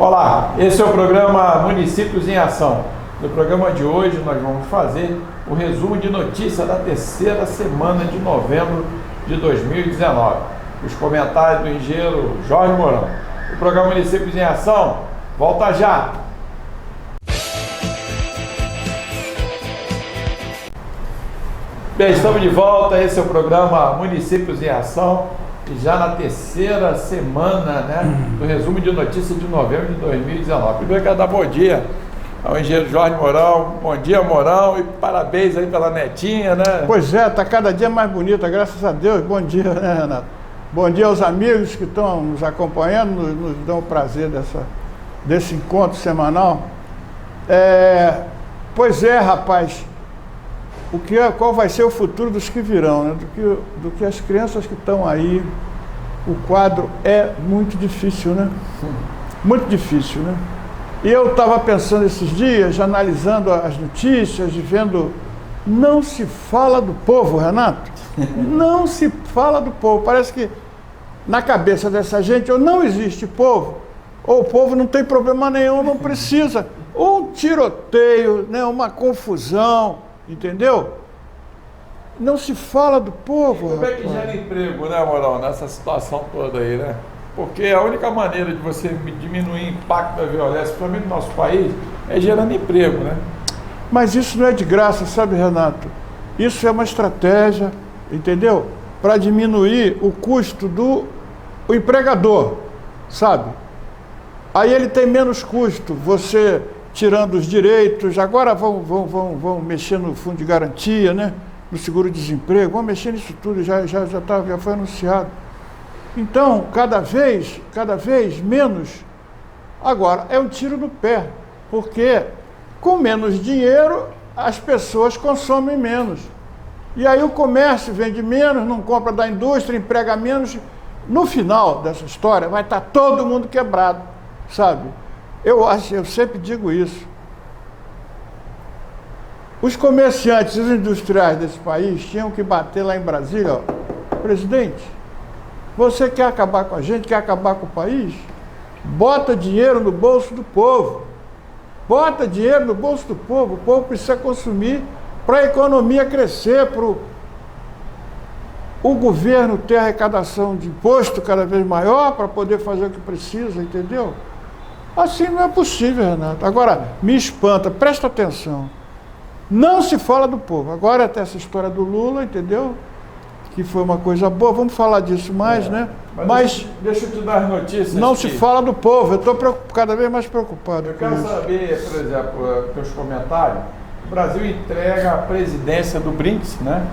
Olá, esse é o programa Municípios em Ação. No programa de hoje nós vamos fazer o resumo de notícia da terceira semana de novembro de 2019. Os comentários do engenheiro Jorge Mourão. O programa Municípios em Ação volta já! Bem, estamos de volta, esse é o programa Municípios em Ação. E já na terceira semana, do resumo de notícias de novembro de 2019. Primeiro quero dar bom dia ao engenheiro Jorge Mourão. Bom dia, Mourão, e parabéns aí pela netinha, né? Pois é, está cada dia mais bonita, graças a Deus. Bom dia, né, Renato? Bom dia aos amigos que estão nos acompanhando, nos dão o prazer desse encontro semanal. Pois é, rapaz, qual vai ser o futuro dos que virão, né? Do que as crianças que estão aí, o quadro é muito difícil, né? Muito difícil, né? E eu estava pensando esses dias, analisando as notícias e vendo, não se fala do povo, Renato. Não se fala do povo. Parece que na cabeça dessa gente ou não existe povo, ou o povo não tem problema nenhum, não precisa. Ou um tiroteio, né? Uma confusão. Entendeu? Não se fala do povo. Como é que gera emprego, né, Mourão, nessa situação toda aí, né? Porque a única maneira de você diminuir o impacto da violência, principalmente no nosso país, é gerando emprego, né? Mas isso não é de graça, sabe, Renato? Isso é uma estratégia, entendeu? Para diminuir o custo do empregador, sabe? Aí ele tem menos custo, você tirando os direitos, agora vão mexer no fundo de garantia, né? No seguro-desemprego, vão mexer nisso tudo, já foi anunciado. Então, cada vez menos. Agora, é um tiro no pé, porque com menos dinheiro, as pessoas consomem menos. E aí o comércio vende menos, não compra da indústria, emprega menos. No final dessa história, vai estar todo mundo quebrado, sabe? Eu sempre digo isso. Os comerciantes, os industriais desse país tinham que bater lá em Brasília, ó, presidente, você quer acabar com a gente, quer acabar com o país? Bota dinheiro no bolso do povo. Bota dinheiro no bolso do povo. O povo precisa consumir para a economia crescer, para o governo ter arrecadação de imposto cada vez maior para poder fazer o que precisa, entendeu? Assim não é possível, Renato. Agora, me espanta, presta atenção. Não se fala do povo. Agora até essa história do Lula, entendeu? Que foi uma coisa boa, vamos falar disso mais, né? Mas deixa eu te dar as notícias. Não se fala do povo, eu estou cada vez mais preocupado. Eu quero saber, por exemplo, teus comentários. O Brasil entrega a presidência do BRICS, né?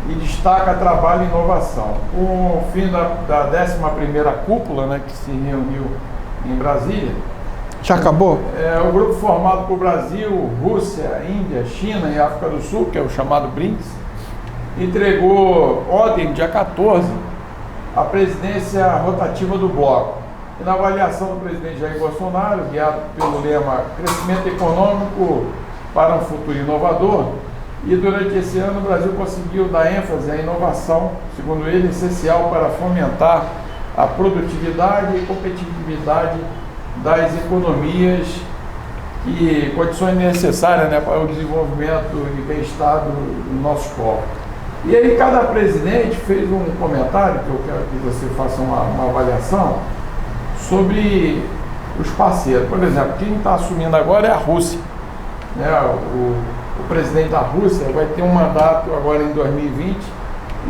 E destaca trabalho e inovação. Com o fim da 11ª cúpula, né, que se reuniu em Brasília. Já acabou? O grupo formado por Brasil, Rússia, Índia, China e África do Sul, que é o chamado BRICS, entregou ontem, dia 14, a presidência rotativa do bloco. E na avaliação do presidente Jair Bolsonaro, guiado pelo lema Crescimento Econômico para um Futuro Inovador, e durante esse ano o Brasil conseguiu dar ênfase à inovação, segundo ele, essencial para fomentar a produtividade e competitividade das economias e condições necessárias, né, para o desenvolvimento e bem-estar dos nossos povos. E aí cada presidente fez um comentário, que eu quero que você faça uma avaliação, sobre os parceiros. Por exemplo, quem está assumindo agora é a Rússia, né? O presidente da Rússia vai ter um mandato agora em 2020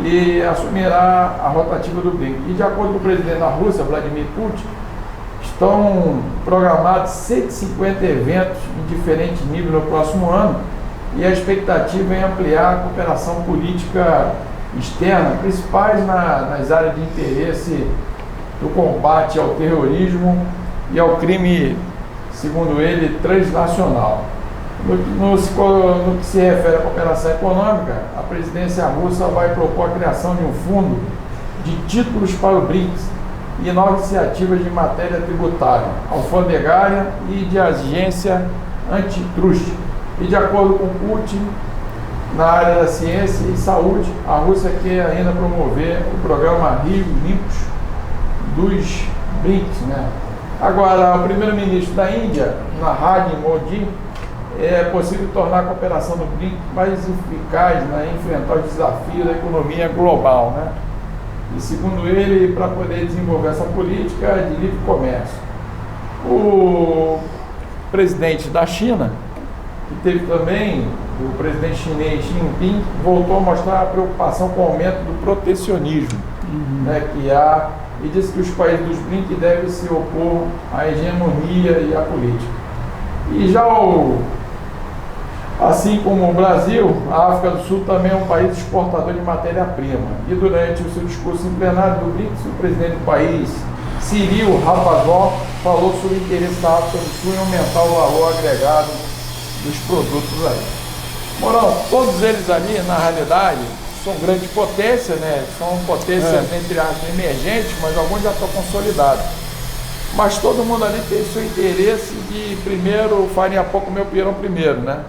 e assumirá a rotativa do BRICS. E de acordo com o presidente da Rússia, Vladimir Putin, estão programados 150 eventos em diferentes níveis no próximo ano e a expectativa é ampliar a cooperação política externa, principais nas áreas de interesse do combate ao terrorismo e ao crime, segundo ele, transnacional. No que se refere à cooperação econômica, a presidência russa vai propor a criação de um fundo de títulos para o BRICS e novas iniciativas de matéria tributária, alfandegária e de agência antitruste. E de acordo com Putin, na área da ciência e saúde, a Rússia quer ainda promover o programa Rios Limpos dos BRICS, né? Agora, o primeiro-ministro da Índia, Narendra Modi, é possível tornar a cooperação do BRICS mais eficaz, né, em enfrentar os desafios da economia global, né? E segundo ele, para poder desenvolver essa política de livre comércio. O presidente da China, que teve também, o presidente chinês Xi Jinping, voltou a mostrar a preocupação com o aumento do protecionismo, né, que há, e disse que os países dos BRICS devem se opor à hegemonia e à política. E já assim como o Brasil, a África do Sul também é um país exportador de matéria-prima. E durante o seu discurso em plenário do BRICS, o presidente do país, Cyril Ramaphosa, falou sobre o interesse da África do Sul em aumentar o valor agregado dos produtos aí. Morão, todos eles ali, na realidade, são grandes potências, né? São potências, entre aspas, emergentes, mas alguns já estão consolidados. Mas todo mundo ali tem seu interesse de, primeiro, farinha pouco, comer o pirão primeiro, né?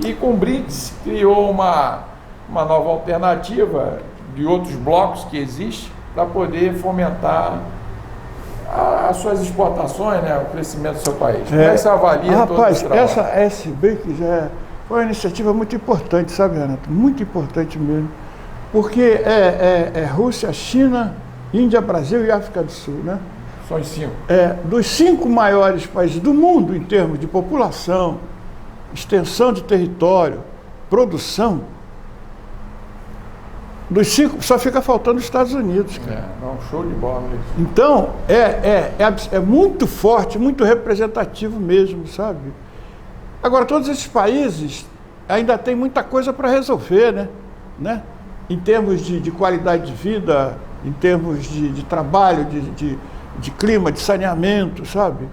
E com o BRICS criou uma nova alternativa de outros blocos que existem para poder fomentar as suas exportações, né, o crescimento do seu país. Como é que você avalia todo esse trabalho? Esse BRICS foi uma iniciativa muito importante, sabe, Renato? Muito importante mesmo. Porque é Rússia, China, Índia, Brasil e África do Sul, né? São os 5. Dos 5 maiores países do mundo em termos de população, extensão de território, produção, dos 5 só fica faltando os Estados Unidos. Cara. Show de bola isso. Então, é muito forte, muito representativo mesmo, sabe? Agora, todos esses países ainda tem muita coisa para resolver, né? Em termos de qualidade de vida, em termos de trabalho, de clima, de saneamento, sabe?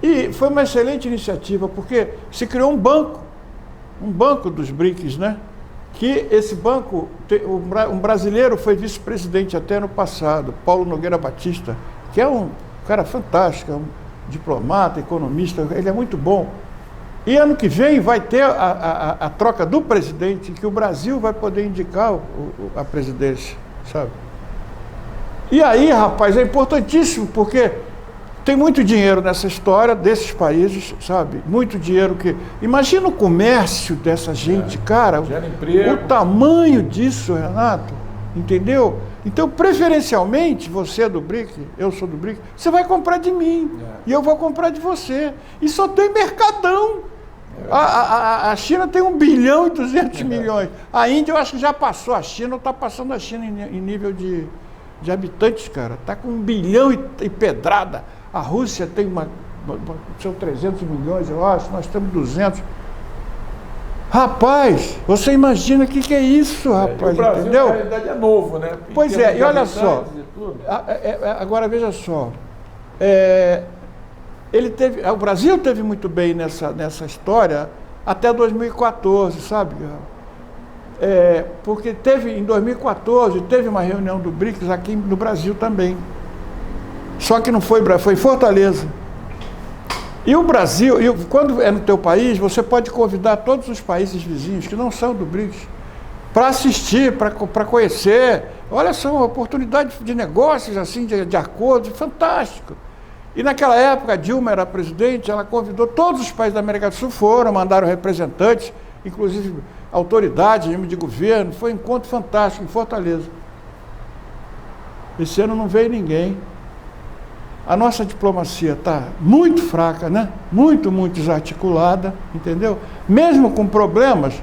E foi uma excelente iniciativa, porque se criou um banco dos BRICS, né? Que esse banco, um brasileiro foi vice-presidente até no passado, Paulo Nogueira Batista, que é um cara fantástico, é um diplomata, economista, ele é muito bom. E ano que vem vai ter a troca do presidente, que o Brasil vai poder indicar a presidência, sabe? E aí, rapaz, é importantíssimo, porque tem muito dinheiro nessa história desses países, sabe? Muito dinheiro que... Imagina o comércio dessa gente, cara. Gera emprego. O tamanho disso, Renato, entendeu? Então, preferencialmente, você é do BRIC, eu sou do BRIC, você vai comprar de mim, e eu vou comprar de você. E só tem mercadão. A China tem 1 bilhão e 200 milhões. A Índia, eu acho que já passou a China, ou está passando a China em nível de habitantes, cara. Está com 1 bilhão e pedrada. A Rússia tem são 300 milhões, eu acho, nós temos 200. Rapaz, você imagina o que é isso, rapaz, o Brasil, entendeu? Na realidade é novo, né? Pois é, e olha só, agora veja só, o Brasil teve muito bem nessa história até 2014, sabe? Porque em 2014, teve uma reunião do BRICS aqui no Brasil também. Só que não foi em Fortaleza. E o Brasil, quando é no teu país, você pode convidar todos os países vizinhos que não são do BRICS para assistir, para conhecer. Olha só, uma oportunidade de negócios, assim, de acordo, fantástico. E naquela época, a Dilma era presidente, ela convidou todos os países da América do Sul, mandaram representantes, inclusive autoridades de governo. Foi um encontro fantástico em Fortaleza. Esse ano não veio ninguém. A nossa diplomacia está muito fraca, né? Muito desarticulada, entendeu? Mesmo com problemas,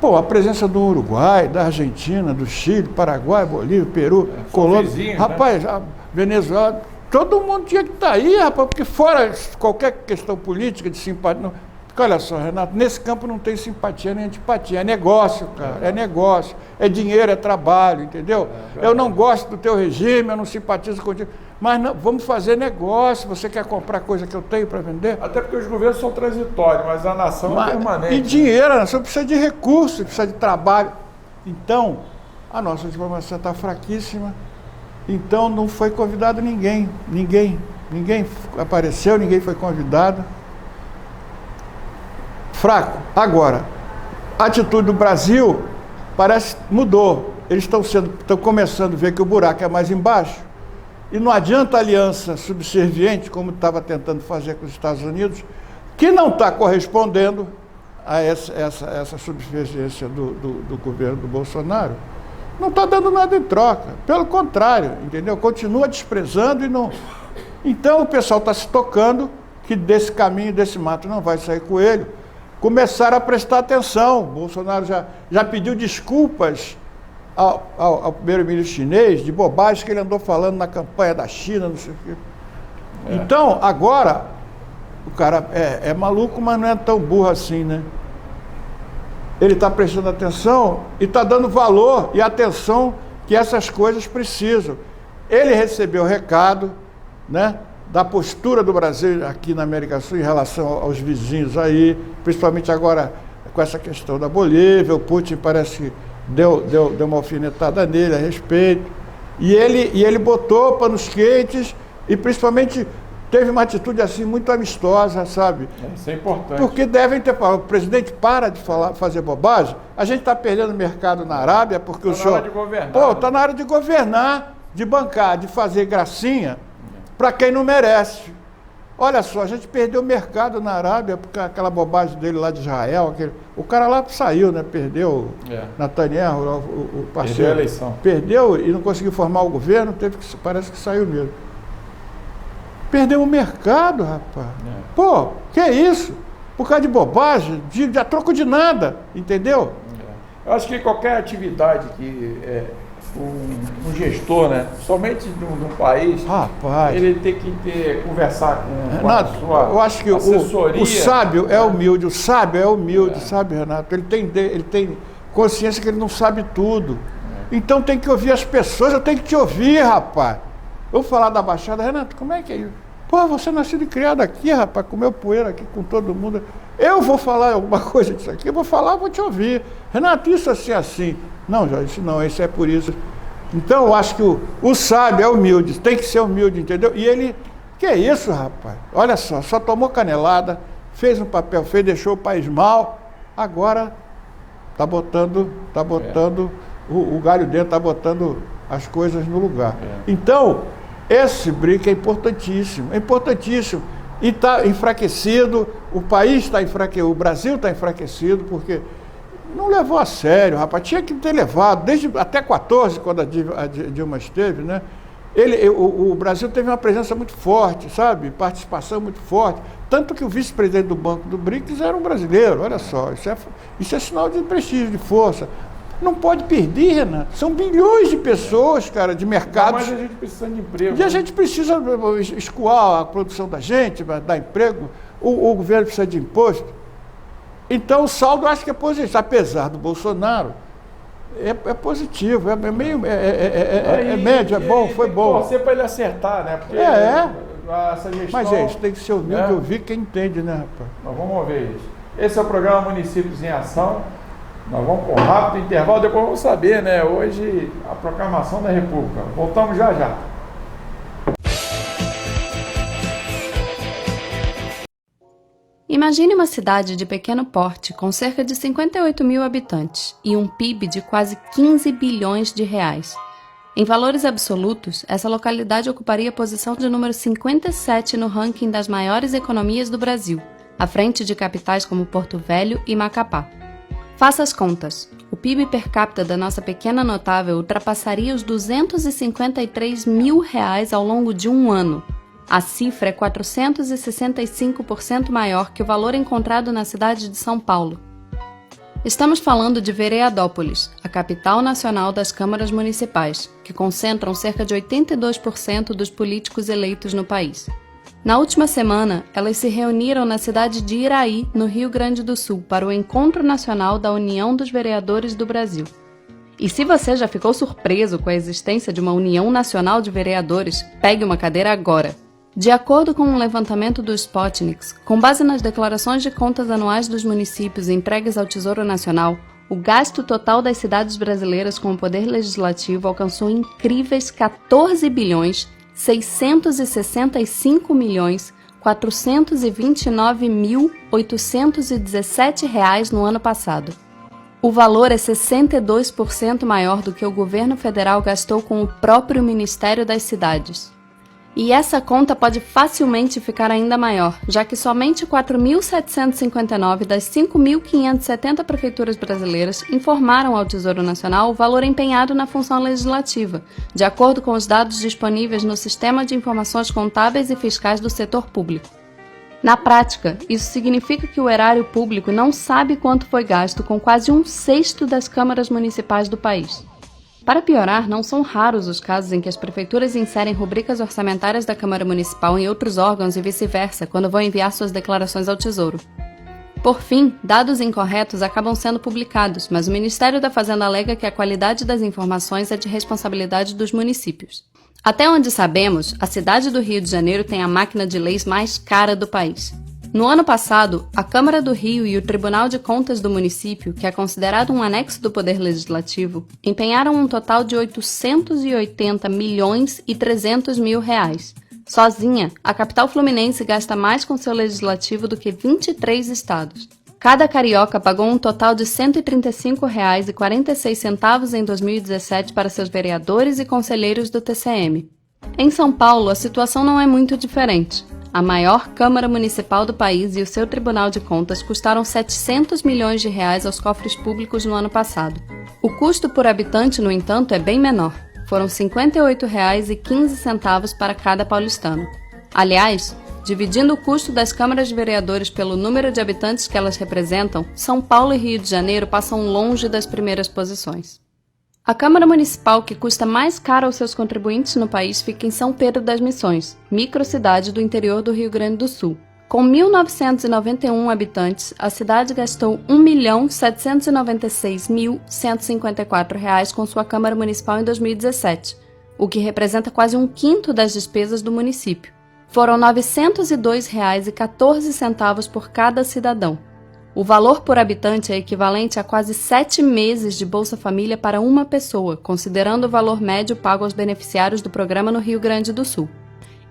a presença do Uruguai, da Argentina, do Chile, Paraguai, Bolívia, Peru, Colômbia, rapaz, né? A Venezuela, todo mundo tinha que estar aí, rapaz, porque fora qualquer questão política, de simpatia, não, porque olha só, Renato, nesse campo não tem simpatia nem antipatia, é negócio, cara, é negócio, é dinheiro, é trabalho, entendeu? Eu não gosto do teu regime, eu não simpatizo contigo. Mas não, vamos fazer negócio, você quer comprar coisa que eu tenho para vender? Até porque os governos são transitórios, mas a nação é permanente. E dinheiro, a nação precisa de recursos, precisa de trabalho. Então, a nossa diplomacia está fraquíssima, então não foi convidado ninguém apareceu, ninguém foi convidado. Fraco. Agora, a atitude do Brasil parece mudou. Eles estão começando a ver que o buraco é mais embaixo. E não adianta aliança subserviente, como estava tentando fazer com os Estados Unidos, que não está correspondendo a essa subserviência do governo do Bolsonaro. Não está dando nada em troca. Pelo contrário, entendeu? Continua desprezando e não... Então o pessoal está se tocando que desse caminho, desse mato não vai sair coelho. Começaram a prestar atenção. Bolsonaro já pediu desculpas ao primeiro-ministro chinês de bobagem que ele andou falando na campanha da China, não sei o quê. Então, agora, o cara é maluco, mas não é tão burro assim, né? Ele está prestando atenção e está dando valor e atenção que essas coisas precisam. Ele recebeu o recado, né, da postura do Brasil aqui na América do Sul em relação aos vizinhos aí, principalmente agora com essa questão da Bolívia. O Putin parece que deu uma alfinetada nele a respeito. E ele botou panos quentes e principalmente teve uma atitude assim muito amistosa, sabe? Isso é importante. Porque devem ter falado, o presidente para de fazer bobagem, a gente está perdendo mercado na Arábia porque o senhor... Está na hora de governar. Pô, está na hora de governar, de bancar, de fazer gracinha para quem não merece. Olha só, a gente perdeu mercado na Arábia porque aquela bobagem dele lá de Israel, o cara lá saiu, né? Perdeu Netanyahu, o parceiro. Perdeu a eleição. Perdeu e não conseguiu formar o governo, parece que saiu mesmo. Perdeu o mercado, rapaz. Pô, que isso? Por causa de bobagem, a troco de nada, entendeu? Eu acho que qualquer atividade que um gestor, né, somente de um país, rapaz, ele tem que conversar com a sua eu acho que assessoria. O sábio é humilde, sabe, Renato? Ele tem consciência que ele não sabe tudo. Então tem que ouvir as pessoas, eu tenho que te ouvir, rapaz. Eu vou falar da Baixada, Renato, como é que é isso? Pô, você é nascido e criado aqui, rapaz, comeu poeira aqui com todo mundo. Eu vou falar alguma coisa disso aqui, eu vou falar, eu vou te ouvir. Renato, isso assim, assim. Não, Jorge, isso não, isso é por isso. Então eu acho que o sábio é humilde, tem que ser humilde, entendeu? E ele, que é isso, rapaz? Olha só tomou canelada, fez um papel feio, deixou o país mal, agora tá botando o galho dentro, tá botando as coisas no lugar. Então, esse BRIC é importantíssimo, e está enfraquecido, o país está enfraquecido, o Brasil está enfraquecido, porque não levou a sério, rapaz, tinha que ter levado, desde até 14, quando a Dilma esteve, né? O Brasil teve uma presença muito forte, sabe? Participação muito forte, tanto que o vice-presidente do Banco do BRICS era um brasileiro, olha só, isso é sinal de prestígio, de força. Não pode perder, Renato. São bilhões de pessoas, cara, de mercados. Mas a gente precisa de emprego. E a gente precisa escoar a produção da gente, dar emprego. O governo precisa de imposto. Então o saldo eu acho que é positivo. Apesar do Bolsonaro, é positivo, é médio, é bom, foi bom. Torcer para ele acertar, né? Porque essa gestão... Mas é isso, tem que ser humilde, ouvir quem entende, né, rapaz? Nós vamos ver isso. Esse é o programa Municípios em Ação. Nós vamos com um rápido intervalo, depois vamos saber, né? Hoje, a proclamação da República. Voltamos já já. Imagine uma cidade de pequeno porte com cerca de 58 mil habitantes e um PIB de quase 15 bilhões de reais. Em valores absolutos, essa localidade ocuparia a posição de número 57 no ranking das maiores economias do Brasil, à frente de capitais como Porto Velho e Macapá. Faça as contas. O PIB per capita da nossa pequena notável ultrapassaria os 253 mil reais ao longo de um ano. A cifra é 465% maior que o valor encontrado na cidade de São Paulo. Estamos falando de Vereadópolis, a capital nacional das câmaras municipais, que concentram cerca de 82% dos políticos eleitos no país. Na última semana, elas se reuniram na cidade de Iraí, no Rio Grande do Sul, para o Encontro Nacional da União dos Vereadores do Brasil. E se você já ficou surpreso com a existência de uma União Nacional de Vereadores, pegue uma cadeira agora. De acordo com um levantamento do Spotnix, com base nas declarações de contas anuais dos municípios entregues ao Tesouro Nacional, o gasto total das cidades brasileiras com o poder legislativo alcançou incríveis 14 bilhões 665 milhões 429.817 reais no ano passado. O valor é 62% maior do que o governo federal gastou com o próprio Ministério das Cidades. E essa conta pode facilmente ficar ainda maior, já que somente 4.759 das 5.570 prefeituras brasileiras informaram ao Tesouro Nacional o valor empenhado na função legislativa, de acordo com os dados disponíveis no Sistema de Informações Contábeis e Fiscais do Setor Público. Na prática, isso significa que o erário público não sabe quanto foi gasto com quase 1/6 das câmaras municipais do país. Para piorar, não são raros os casos em que as prefeituras inserem rubricas orçamentárias da Câmara Municipal em outros órgãos e vice-versa, quando vão enviar suas declarações ao Tesouro. Por fim, dados incorretos acabam sendo publicados, mas o Ministério da Fazenda alega que a qualidade das informações é de responsabilidade dos municípios. Até onde sabemos, a cidade do Rio de Janeiro tem a máquina de leis mais cara do país. No ano passado, a Câmara do Rio e o Tribunal de Contas do município, que é considerado um anexo do Poder Legislativo, empenharam um total de 880 milhões e 300 mil reais. Sozinha, a capital fluminense gasta mais com seu legislativo do que 23 estados. Cada carioca pagou um total de R$ 135,46 em 2017 para seus vereadores e conselheiros do TCM. Em São Paulo, a situação não é muito diferente. A maior Câmara Municipal do país e o seu Tribunal de Contas custaram 700 milhões de reais aos cofres públicos no ano passado. O custo por habitante, no entanto, é bem menor. Foram R$ 58,15 para cada paulistano. Aliás, dividindo o custo das câmaras de vereadores pelo número de habitantes que elas representam, São Paulo e Rio de Janeiro passam longe das primeiras posições. A Câmara Municipal que custa mais caro aos seus contribuintes no país fica em São Pedro das Missões, microcidade do interior do Rio Grande do Sul. Com 1.991 habitantes, a cidade gastou R$ 1.796.154 com sua Câmara Municipal em 2017, o que representa quase 1/5 das despesas do município. Foram R$ 902,14 por cada cidadão. O valor por habitante é equivalente a quase 7 meses de Bolsa Família para uma pessoa, considerando o valor médio pago aos beneficiários do programa no Rio Grande do Sul.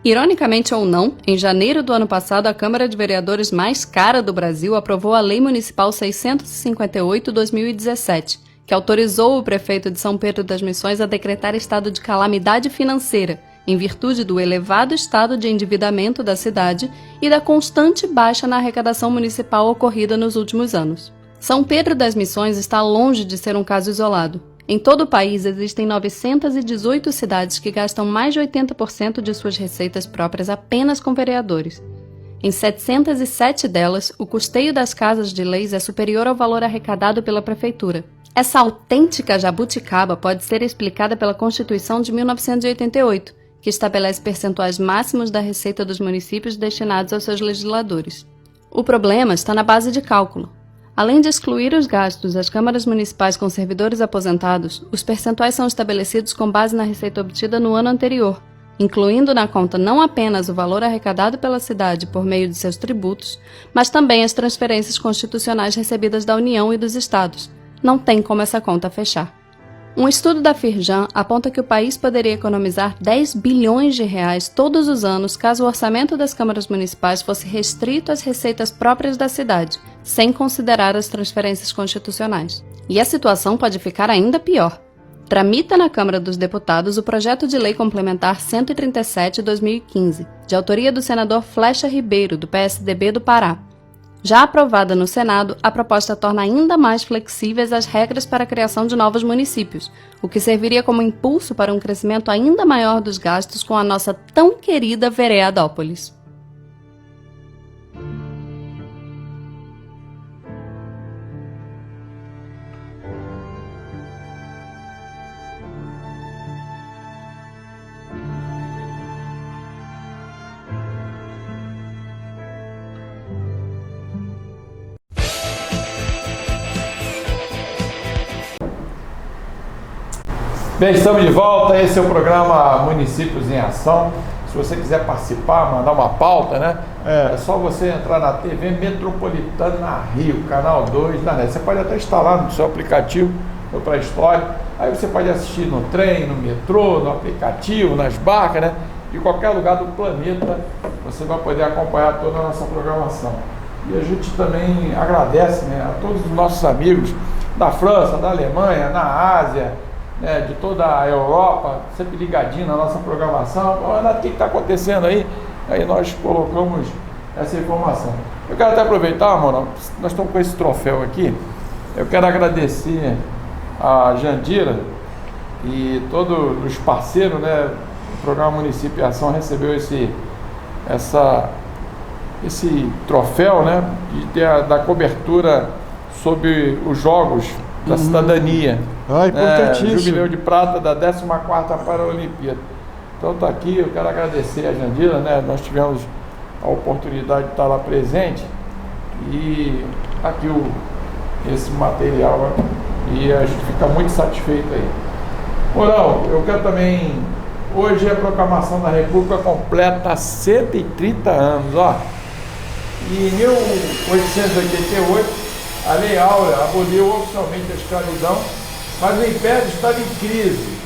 Ironicamente ou não, em janeiro do ano passado, a Câmara de Vereadores mais cara do Brasil aprovou a Lei Municipal 658/2017, que autorizou o prefeito de São Pedro das Missões a decretar estado de calamidade financeira, em virtude do elevado estado de endividamento da cidade e da constante baixa na arrecadação municipal ocorrida nos últimos anos. São Pedro das Missões está longe de ser um caso isolado. Em todo o país existem 918 cidades que gastam mais de 80% de suas receitas próprias apenas com vereadores. Em 707 delas, o custeio das casas de leis é superior ao valor arrecadado pela prefeitura. Essa autêntica jabuticaba pode ser explicada pela Constituição de 1988, que estabelece percentuais máximos da receita dos municípios destinados aos seus legisladores. O problema está na base de cálculo. Além de excluir os gastos das câmaras municipais com servidores aposentados, os percentuais são estabelecidos com base na receita obtida no ano anterior, incluindo na conta não apenas o valor arrecadado pela cidade por meio de seus tributos, mas também as transferências constitucionais recebidas da União e dos estados. Não tem como essa conta fechar. Um estudo da Firjan aponta que o país poderia economizar 10 bilhões de reais todos os anos caso o orçamento das câmaras municipais fosse restrito às receitas próprias da cidade, sem considerar as transferências constitucionais. E a situação pode ficar ainda pior. Tramita na Câmara dos Deputados o projeto de lei complementar 137/2015, de autoria do senador Flecha Ribeiro, do PSDB do Pará. Já aprovada no Senado, a proposta torna ainda mais flexíveis as regras para a criação de novos municípios, o que serviria como impulso para um crescimento ainda maior dos gastos com a nossa tão querida Vereadópolis. Bem, estamos de volta, esse é o programa Municípios em Ação. Se você quiser participar, mandar uma pauta, né? É só você entrar na TV Metropolitana Rio, canal 2 da NET. Você pode até instalar no seu aplicativo, no Play Store. Aí você pode assistir no trem, no metrô, no aplicativo, nas barcas, né? De qualquer lugar do planeta, você vai poder acompanhar toda a nossa programação. E a gente também agradece, né, a todos os nossos amigos da França, da Alemanha, na Ásia, né, de toda a Europa, sempre ligadinho na nossa programação. O que está acontecendo aí? Aí nós colocamos essa informação. Eu quero até aproveitar, mano, nós estamos com esse troféu aqui. Eu quero agradecer a Jandira e todos os parceiros, né? O programa Município em Ação recebeu esse troféu, né? Da cobertura sobre os Jogos da Cidadania. Importantíssimo. Jubileu de prata da 14ª Paralimpíada. Então está aqui, eu quero agradecer a Jandira, né? Nós tivemos a oportunidade de estar lá presente e aqui esse material e a gente fica muito satisfeito aí. Moral, eu quero também, hoje a proclamação da República completa 130 anos, ó. E em 1888, a Lei Áurea aboliu oficialmente a escravidão, mas o Império estava em crise.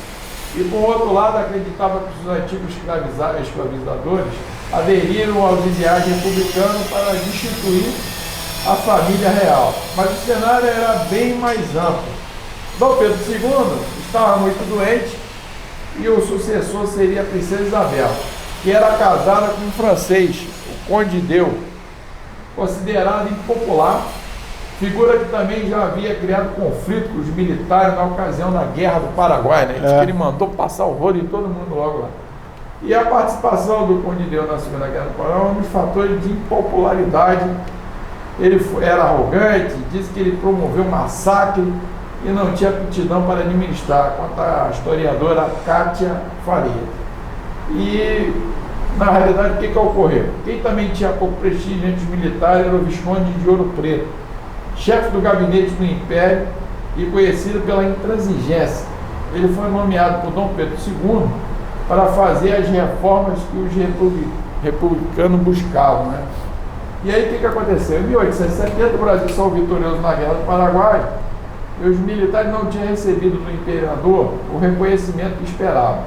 E, por outro lado, acreditava que os antigos escravizadores aderiram aos ideais republicanos para destituir a família real. Mas o cenário era bem mais amplo. Dom Pedro II estava muito doente e o sucessor seria a princesa Isabel, que era casada com um francês, o Conde Deu, considerado impopular, figura que também já havia criado conflito com os militares na ocasião da Guerra do Paraguai, né? Diz que ele mandou passar horror em todo mundo logo lá. E a participação do Conde Deu na Segunda Guerra do Paraguai é um dos fatores de impopularidade. Ele era arrogante, disse que ele promoveu massacre e não tinha aptidão para administrar, conta a historiadora Kátia Faria. E, na realidade, o que ocorreu? Quem também tinha pouco prestígio entre os militares era o Visconde de Ouro Preto, chefe do gabinete do Império e conhecido pela intransigência. Ele foi nomeado por Dom Pedro II para fazer as reformas que os republicanos buscavam, né? E aí o que aconteceu? Em 1870 o Brasil saiu vitorioso na Guerra do Paraguai e os militares não tinham recebido do imperador o reconhecimento que esperavam.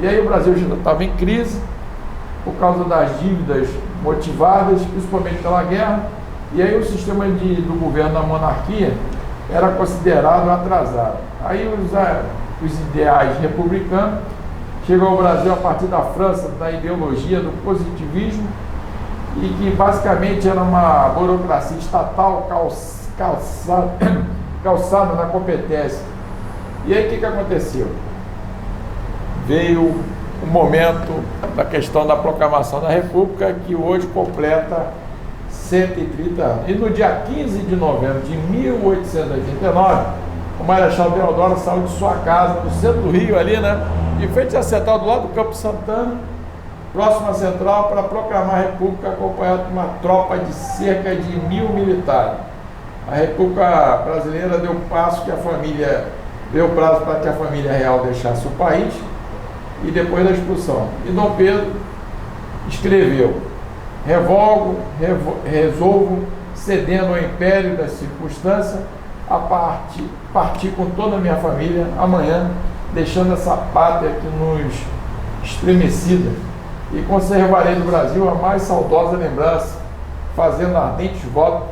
E aí o Brasil já estava em crise por causa das dívidas motivadas, principalmente pela guerra, e aí o sistema do governo da monarquia era considerado atrasado. Aí os ideais republicanos chegou ao Brasil a partir da França, da ideologia do positivismo, e que basicamente era uma burocracia estatal calçada na competência. E aí o que aconteceu? Veio o momento da questão da proclamação da República, que hoje completa 130 anos. E no dia 15 de novembro de 1889, o Marechal Deodoro saiu de sua casa no centro do Rio, ali, né? De frente à Central, do lado do Campo Santana, próximo à Central, para proclamar a República, acompanhado de uma tropa de cerca de 1000 militares. A República Brasileira deu prazo para que a família real deixasse o país e depois da expulsão. E Dom Pedro escreveu: resolvo, cedendo ao império das circunstâncias, a partir com toda a minha família amanhã, deixando essa pátria que nos estremecida, e conservarei no Brasil a mais saudosa lembrança, fazendo ardentes votos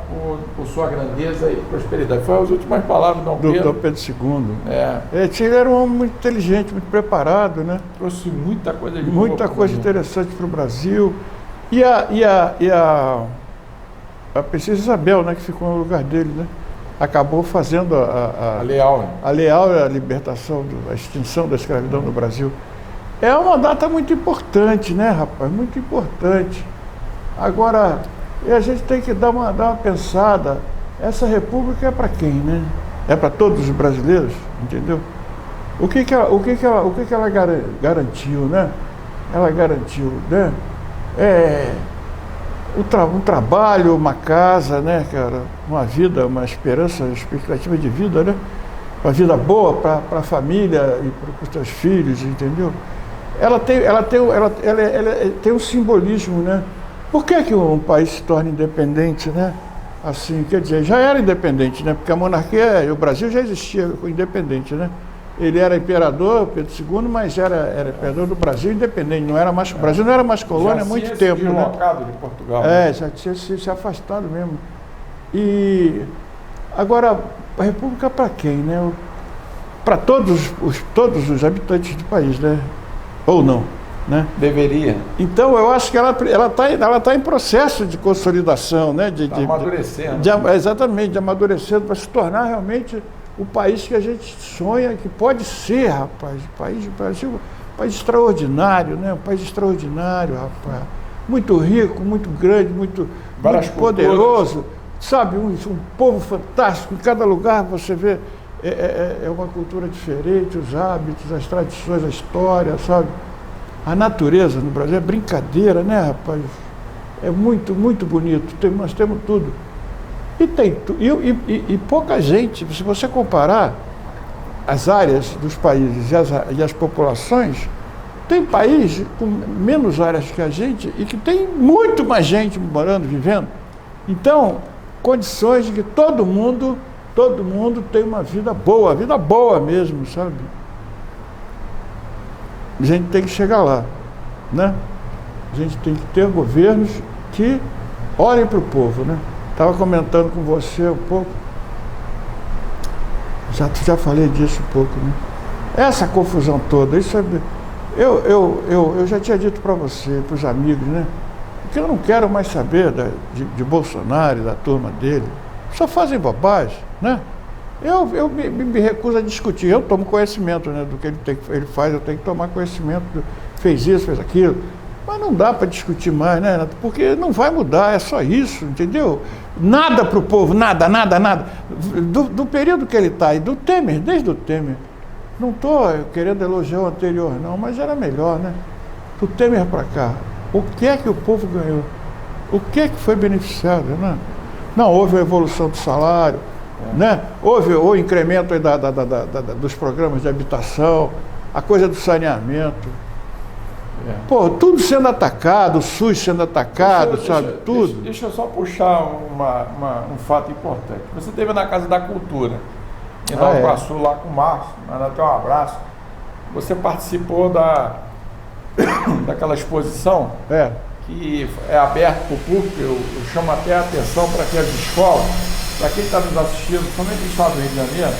por sua grandeza e prosperidade. Foi as últimas palavras do Dom Pedro II. Ele era um homem muito inteligente, muito preparado, né? Trouxe muita coisa de muita coisa interessante para o Brasil. E a princesa Isabel, né, que ficou no lugar dele, né? Acabou fazendo a Lei Áurea, a libertação, a extinção da escravidão no Brasil. É uma data muito importante, né, rapaz? Muito importante. Agora, a gente tem que dar uma pensada. Essa república é para quem, né? É para todos os brasileiros, entendeu? O que ela garantiu, né? Ela garantiu, né? Um trabalho, uma casa, né, cara? Uma vida, uma esperança, uma expectativa de vida, né? Uma vida boa para a família e para os seus filhos, entendeu? Ela tem um simbolismo, né? Por que um país se torna independente, né? Assim, quer dizer, já era independente, né? Porque a monarquia, o Brasil já existia independente, né? Ele era imperador, Pedro II, mas era imperador do Brasil independente, não era mais, o Brasil não era mais colônia há muito tempo, né? De Portugal. Já tinha se afastado mesmo. E agora, a república para quem, né? para todos os habitantes do país, né? Ou não, né? Deveria. Então, eu acho que ela tá em processo de consolidação, né? Está amadurecendo. Exatamente, de amadurecendo para se tornar realmente o país que a gente sonha que pode ser, rapaz. Um país extraordinário, né? Um país extraordinário, rapaz. Muito rico, muito grande, muito poderoso. Sabe, um povo fantástico. Em cada lugar você vê uma cultura diferente, os hábitos, as tradições, a história, sabe? A natureza no Brasil é brincadeira, né, rapaz? É muito, muito bonito. Nós temos tudo. E pouca gente, se você comparar as áreas dos países e as populações, tem país com menos áreas que a gente e que tem muito mais gente morando, vivendo. Então, condições de que todo mundo tem uma vida boa mesmo, sabe? A gente tem que chegar lá, né? A gente tem que ter governos que olhem para o povo, né? Estava comentando com você um pouco, já falei disso um pouco, né? Essa confusão toda, isso é... Eu já tinha dito para você, para os amigos, né? Que eu não quero mais saber de Bolsonaro e da turma dele. Só fazem bobagem, né? Eu me recuso a discutir. Eu tomo conhecimento, né, do que ele faz, eu tenho que tomar conhecimento. Fez isso, fez aquilo. Mas não dá para discutir mais, né? Porque não vai mudar, é só isso, entendeu? Nada para o povo, nada. Do período que ele está, e do Temer, desde o Temer. Não estou querendo elogiar o anterior, não, mas era melhor, né? Do Temer para cá. O que é que o povo ganhou? O que é que foi beneficiado, né? Não houve a evolução do salário, né? Houve o incremento aí dos programas de habitação, a coisa do saneamento. Pô, tudo sendo atacado, o SUS sendo atacado, tudo. Deixa eu só puxar um fato importante. Você esteve na Casa da Cultura, em Nova Iguaçu, lá com o Márcio, mandar até um abraço. Você participou daquela exposição que é aberta para o público. Eu chamo até a atenção para que as escolas, para quem está nos assistindo, somente no estado do Rio de Janeiro,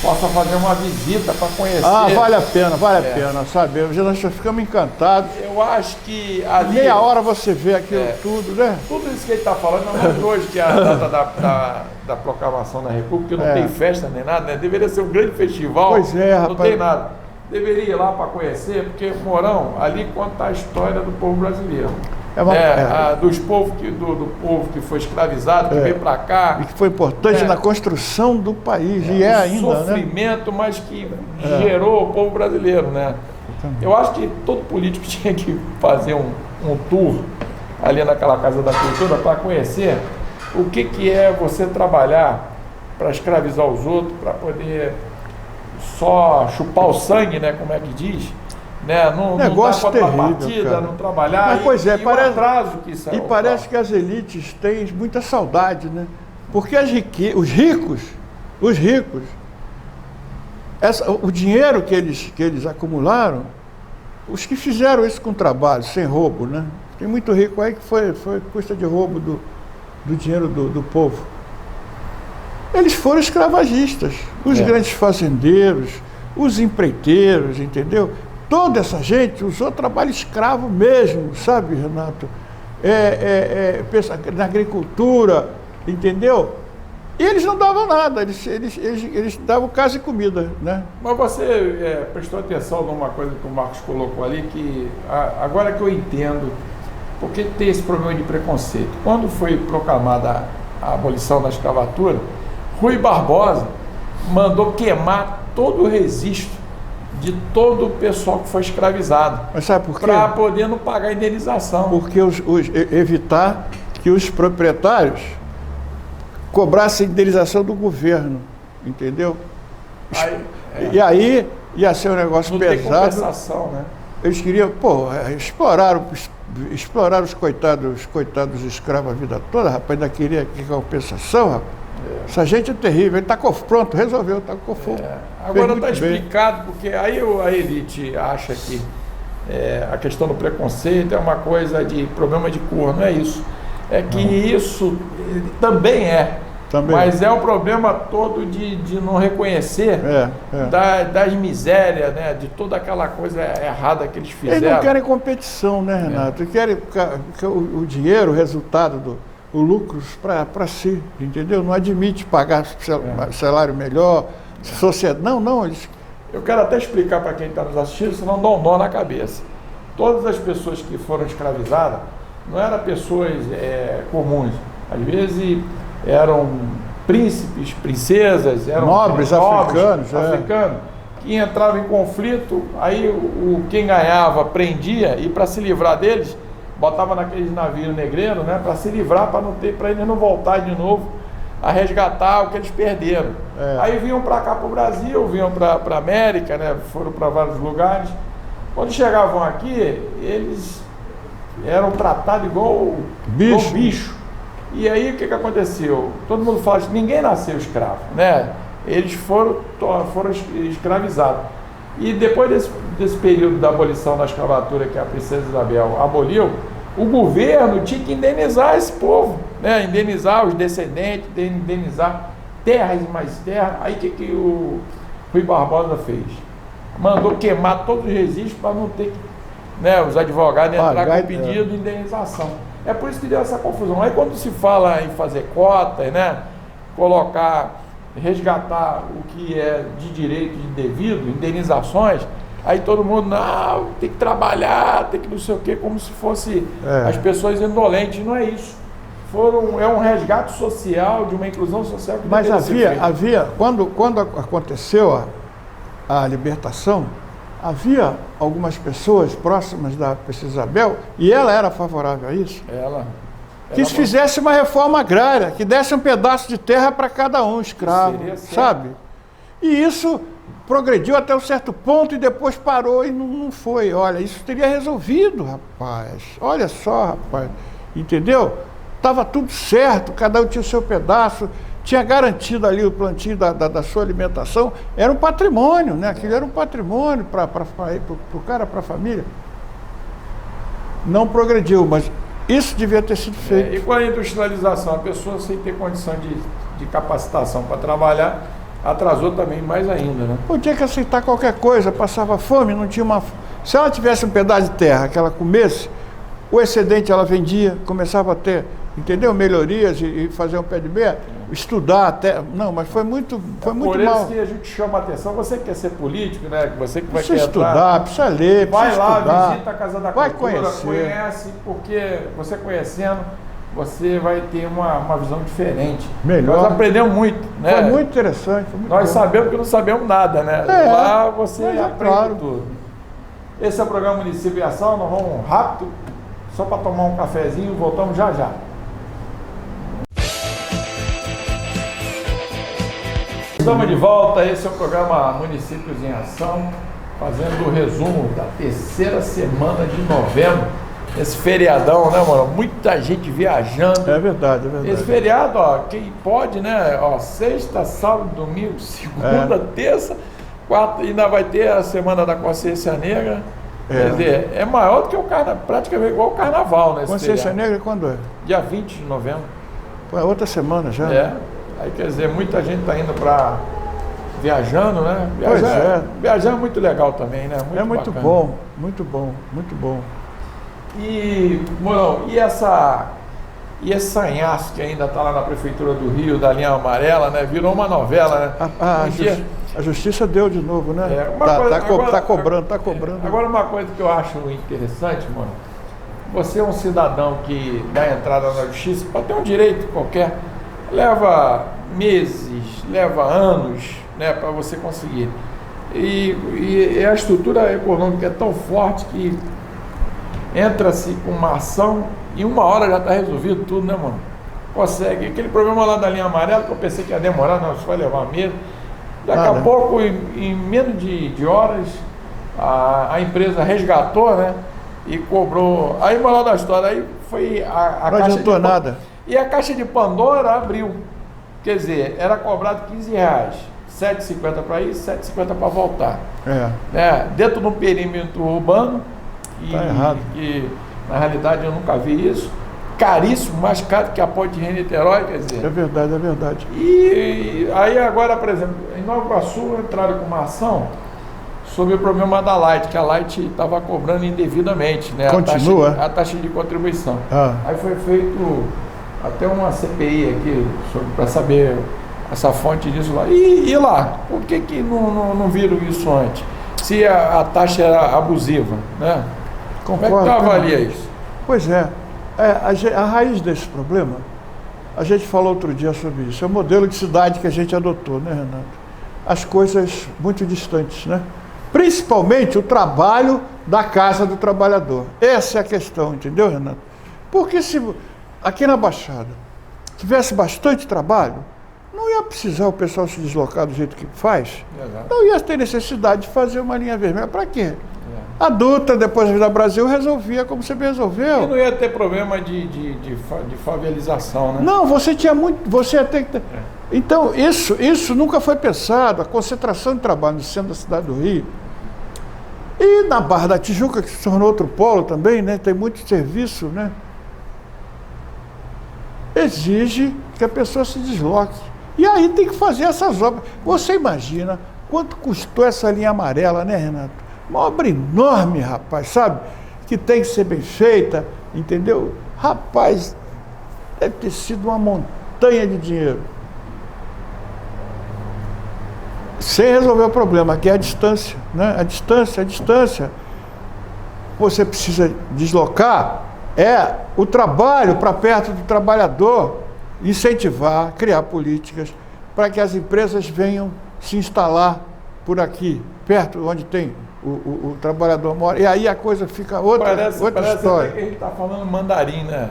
possa fazer uma visita para conhecer. Vale a pena, sabe? Nós já ficamos encantados. Eu acho que ali... Meia hora você vê aquilo tudo, né? Tudo isso que ele está falando, não é hoje que é a data da proclamação da República, não tem festa nem nada, né? Deveria ser um grande festival. Pois é, rapaz. Não tem nada. Deveria ir lá para conhecer, porque Mourão, ali conta a história do povo brasileiro. Do povo que foi escravizado, que veio para cá. E que foi importante na construção do país, e ainda, sofrimento, mas que gerou o povo brasileiro, né? Eu acho que todo político tinha que fazer um tour ali naquela Casa da Cultura para conhecer o que é você trabalhar para escravizar os outros, para poder só chupar o sangue, né? Como é que diz? Né? Não negócio dar terrível, partida, cara. Não trabalhar. Mas, pois é, parece, o atraso que isso e parece que as elites têm muita saudade, né? Porque os ricos, o dinheiro que eles acumularam, os que fizeram isso com trabalho, sem roubo, né? Tem muito rico aí que foi custa de roubo do dinheiro do povo. Eles foram escravagistas, os grandes fazendeiros, os empreiteiros, entendeu? Toda essa gente usou trabalho escravo mesmo, sabe, Renato? Na agricultura, entendeu? E eles não davam nada, eles davam casa e comida, né? Mas você prestou atenção numa coisa que o Marcos colocou ali, que agora que eu entendo, porque tem esse problema de preconceito. Quando foi proclamada a abolição da escravatura, Rui Barbosa mandou queimar todo o registro de todo o pessoal que foi escravizado. Mas sabe por quê? Para poder não pagar indenização. Porque evitar que os proprietários cobrassem indenização do governo, entendeu? E aí ia ser um negócio não pesado. Tem compensação, né? Eles queriam, exploraram os coitados escravos a vida toda, rapaz, ainda queria que compensação, rapaz. Essa gente é terrível, ele está pronto, resolveu, está com fogo. Agora está explicado, porque aí a elite acha que a questão do preconceito é uma coisa de problema de cor, não é isso. É que isso também Também. Mas é o problema todo de não reconhecer das misérias, né? De toda aquela coisa errada que eles fizeram. Eles não querem competição, né, Renato? Eles querem o dinheiro, o resultado, o lucro para si, entendeu? Não admite pagar salário melhor, sociedade. Não, eles... Eu quero até explicar para quem está nos assistindo, senão dá um nó na cabeça. Todas as pessoas que foram escravizadas não eram pessoas comuns. Às vezes eram príncipes, princesas, eram nobres africanos, que entravam em conflito, aí quem ganhava prendia e para se livrar deles, botava naqueles navios negreiros, né, para se livrar, para eles não voltar de novo a resgatar o que eles perderam. Aí vinham para cá, para o Brasil, vinham para a América, né, foram para vários lugares. Quando chegavam aqui, eles eram tratados igual bicho. E aí o que aconteceu? Todo mundo fala que ninguém nasceu escravo, né? Eles foram escravizados. E depois desse período da abolição da escravatura que a princesa Isabel aboliu, o governo tinha que indenizar esse povo, né? Indenizar os descendentes, indenizar terras e mais terras. Aí o que o Rui Barbosa fez? Mandou queimar todos os registros para não ter que, né, os advogados entrar com pedido de indenização. É por isso que deu essa confusão. Aí quando se fala em fazer cotas, né, resgatar o que é de direito de devido, indenizações, aí todo mundo, não, tem que trabalhar, tem que não sei o quê, como se fosse as pessoas indolentes. Não é isso. É um resgate social, de uma inclusão social que mas havia, quando aconteceu a libertação, havia algumas pessoas próximas da princesa Isabel, e ela era favorável a isso, que se fizesse uma reforma agrária, que desse um pedaço de terra para cada um escravo, sabe? E isso progrediu até um certo ponto e depois parou e não foi. Olha, isso teria resolvido, rapaz. Olha só, rapaz. Entendeu? Estava tudo certo, cada um tinha o seu pedaço, tinha garantido ali o plantio da sua alimentação. Era um patrimônio, né? Aquilo era um patrimônio para o cara, para a família. Não progrediu, mas isso devia ter sido feito. E com a industrialização, a pessoa sem ter condição de capacitação para trabalhar, atrasou também mais ainda, né? Podia que aceitar qualquer coisa, passava fome, não tinha uma... Se ela tivesse um pedaço de terra que ela comesse, o excedente ela vendia, começava a ter, entendeu? Melhorias e fazer um pé de meia, estudar até... Não, mas foi muito mal. Por isso que a gente chama a atenção, você que quer ser político, né? Você que vai precisa estudar, precisa ler, vai lá, estudar, visita a Casa da vai Cultura, conhece, porque você conhecendo, você vai ter uma visão diferente. Melhor. Nós aprendemos muito, né? Foi muito interessante. Foi muito Nós bom. sabemos que não sabemos nada, né? Lá você aprende tudo. Esse é o programa Município em Ação. Nós vamos rápido, só para tomar um cafezinho, voltamos já já. Estamos de volta, esse é o programa Municípios em Ação, fazendo o resumo da terceira semana de novembro. Esse feriadão, né, mano? Muita gente viajando. É verdade, é verdade. Esse feriado, ó, quem pode, né? Ó, sexta, sábado, domingo, segunda, terça, quarta, ainda vai ter a Semana da Consciência Negra. Quer dizer, é maior do que o carnaval, praticamente igual o carnaval, né? Consciência Negra quando é? Dia 20 de novembro. Pô, é outra semana já. Aí quer dizer, muita gente tá indo para viajando, né? Viajar é muito legal também, né? Muito bom, muito bom, muito bom. E, Mourão, e esse sanhaço que ainda está lá na Prefeitura do Rio, da linha amarela, né? Virou uma novela, né? A Justiça deu de novo, né? Tá cobrando. Agora, uma coisa que eu acho interessante, mano, você é um cidadão que dá entrada na Justiça, pode ter um direito qualquer, leva meses, leva anos, né, para você conseguir. E a estrutura econômica é tão forte que entra-se com uma ação e uma hora já está resolvido tudo, né, mano? Consegue. Aquele problema lá da linha amarela que eu pensei que ia demorar, não, isso vai levar meses. Daqui a pouco, em menos de horas, a empresa resgatou, né? E cobrou. Aí, moral da história, aí foi a não caixa adiantou nada. E a caixa de Pandora abriu. Quer dizer, era cobrado R$15, R$7,50 para ir, R$7,50 para voltar. Dentro do perímetro urbano. Tá errado. E na realidade eu nunca vi isso. caríssimo, mais caro que a ponte Rio-Niterói, quer dizer. É verdade, é verdade. E aí agora, por exemplo, em Nova Iguaçu entraram com uma ação sobre o problema da Light, que a Light estava cobrando indevidamente, né? Continua? A taxa de contribuição. Ah. Aí foi feito até uma CPI aqui para saber essa fonte disso lá. E lá, por que não viram isso antes? Se a taxa era abusiva, né? Concordo. Como é que tu avalia isso? Pois é. A raiz desse problema, a gente falou outro dia sobre isso, é o modelo de cidade que a gente adotou, né, Renato? As coisas muito distantes, né? Principalmente o trabalho da casa do trabalhador. Essa é a questão, entendeu, Renato? Porque se aqui na Baixada tivesse bastante trabalho, não ia precisar o pessoal se deslocar do jeito que faz. Exato. Não ia ter necessidade de fazer uma linha vermelha. Para quê? A Dutra, depois da Vida Brasil, resolvia como você resolveu. E não ia ter problema de favelização, né? Não, você tinha muito. Você ia ter que ter. Então, isso nunca foi pensado. A concentração de trabalho no centro da cidade do Rio. E na Barra da Tijuca, que se tornou outro polo também, né? Tem muito serviço, né? Exige que a pessoa se desloque. E aí tem que fazer essas obras. Você imagina quanto custou essa linha amarela, né, Renato? Uma obra enorme, rapaz, sabe? Que tem que ser bem feita, entendeu? Rapaz, deve ter sido uma montanha de dinheiro. Sem resolver o problema, que é a distância, né? A distância. Você precisa deslocar, o trabalho para perto do trabalhador, incentivar, criar políticas para que as empresas venham se instalar por aqui, perto onde tem o trabalhador mora. E aí a coisa fica outra parece história. Até que a gente está falando mandarim, né?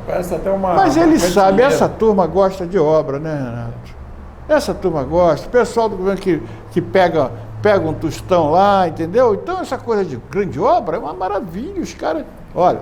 Parece até uma... Mas ele sabe, dinheiro. essa turma gosta de obra, né, Renato? Essa turma gosta. O pessoal do governo que pega um tostão lá, entendeu? Então essa coisa de grande obra é uma maravilha. Os caras... Olha...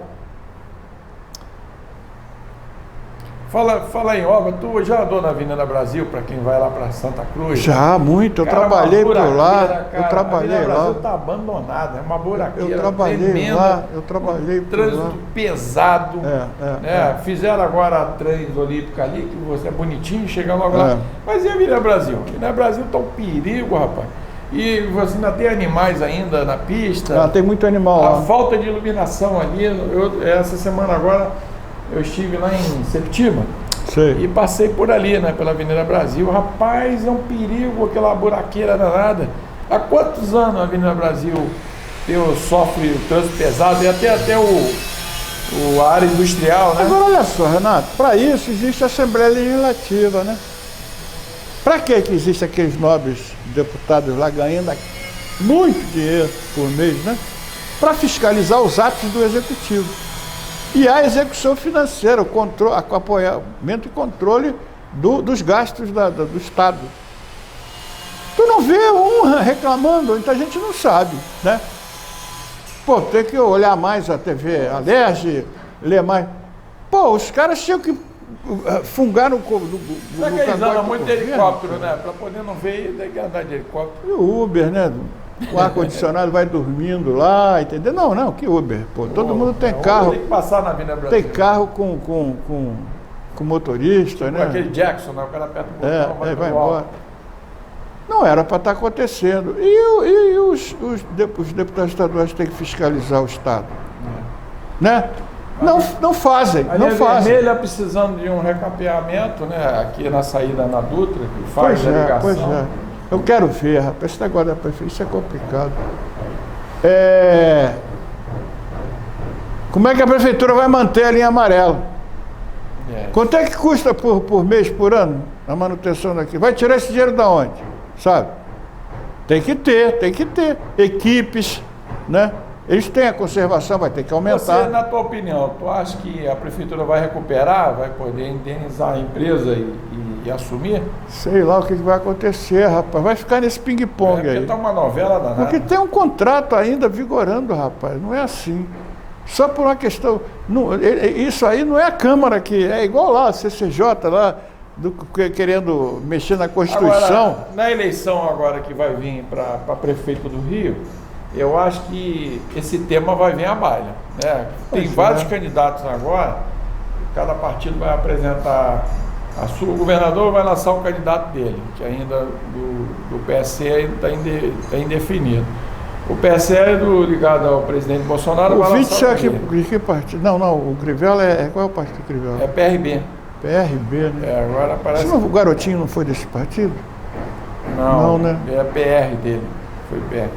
Fala em obra, tu já andou na Avenida Brasil, para quem vai lá para Santa Cruz? Já, muito, eu trabalhei por lá, eu trabalhei lá. A Avenida Brasil lá. está abandonada, é uma buraqueira Eu trabalhei tremenda, lá, eu trabalhei por lá. Trânsito pesado, né? Fizeram agora a Transolímpica ali, que você é bonitinho, chega logo lá. Mas e a Avenida Brasil? A Avenida Brasil está um perigo, rapaz. E você ainda tem animais ainda na pista. Tem muito animal lá. A falta de iluminação ali, essa semana agora... Eu estive lá em Septiba. Sei. E passei por ali, né, pela Avenida Brasil. Rapaz, é um perigo aquela buraqueira danada. Há quantos anos a Avenida Brasil sofre o trânsito pesado e até a área industrial, né? Agora olha só, Renato, para isso existe a Assembleia Legislativa, né? Para que existe aqueles nobres deputados lá ganhando muito dinheiro por mês, né? Para fiscalizar os atos do Executivo. E a execução financeira, o acompanhamento e controle dos gastos do Estado. Tu não vê um reclamando, então a gente não sabe, né? Pô, tem que olhar mais a TV Alerj, ler mais. Pô, os caras tinham que fungar no Será que eles andam muito de helicóptero, né? Para poder não ver, tem que andar de helicóptero. E o Uber, né? O ar-condicionado vai dormindo lá, entendeu? Não, que Uber, pô. Todo mundo tem carro. Tem que passar na Avenida Brasil. Tem carro com motorista, tipo né? aquele Jackson, né? O cara aperta o botão, vai embora. Não era para estar acontecendo. E os deputados estaduais têm que fiscalizar o Estado. Né? Não fazem, não fazem. Vermelha precisando de um recapeamento, né? Aqui na saída na Dutra, que faz a ligação. Pois é. Eu quero ver, rapaz, esse negócio da prefeitura, isso é complicado. Como é que a prefeitura vai manter a linha amarela? Quanto é que custa por mês, por ano, a manutenção daqui? Vai tirar esse dinheiro da onde? Sabe? Tem que ter equipes, né? Eles têm a conservação, vai ter que aumentar. Você, na tua opinião, tu acha que a prefeitura vai recuperar, vai poder indenizar a empresa e assumir? Sei lá o que vai acontecer, rapaz. Vai ficar nesse ping-pong aí. Porque tá uma novela danada. Porque tem um contrato ainda vigorando, rapaz. Não é assim. Só por uma questão... isso aí não é a Câmara que... É igual lá, a CCJ lá, querendo mexer na Constituição. Agora, na eleição agora que vai vir para prefeito do Rio, eu acho que esse tema vai vir à baila, né? Tem vários candidatos agora cada partido vai apresentar o governador vai lançar o candidato dele, que ainda do PSL está indefinido. O PSL ligado ao presidente Bolsonaro O vai Witzel lançar é que partido? Não, o Crivella qual é o partido do Crivella? É PRB. PRB, né? Agora parece... O garotinho não foi desse partido? Não, né? É a PR dele, foi PR.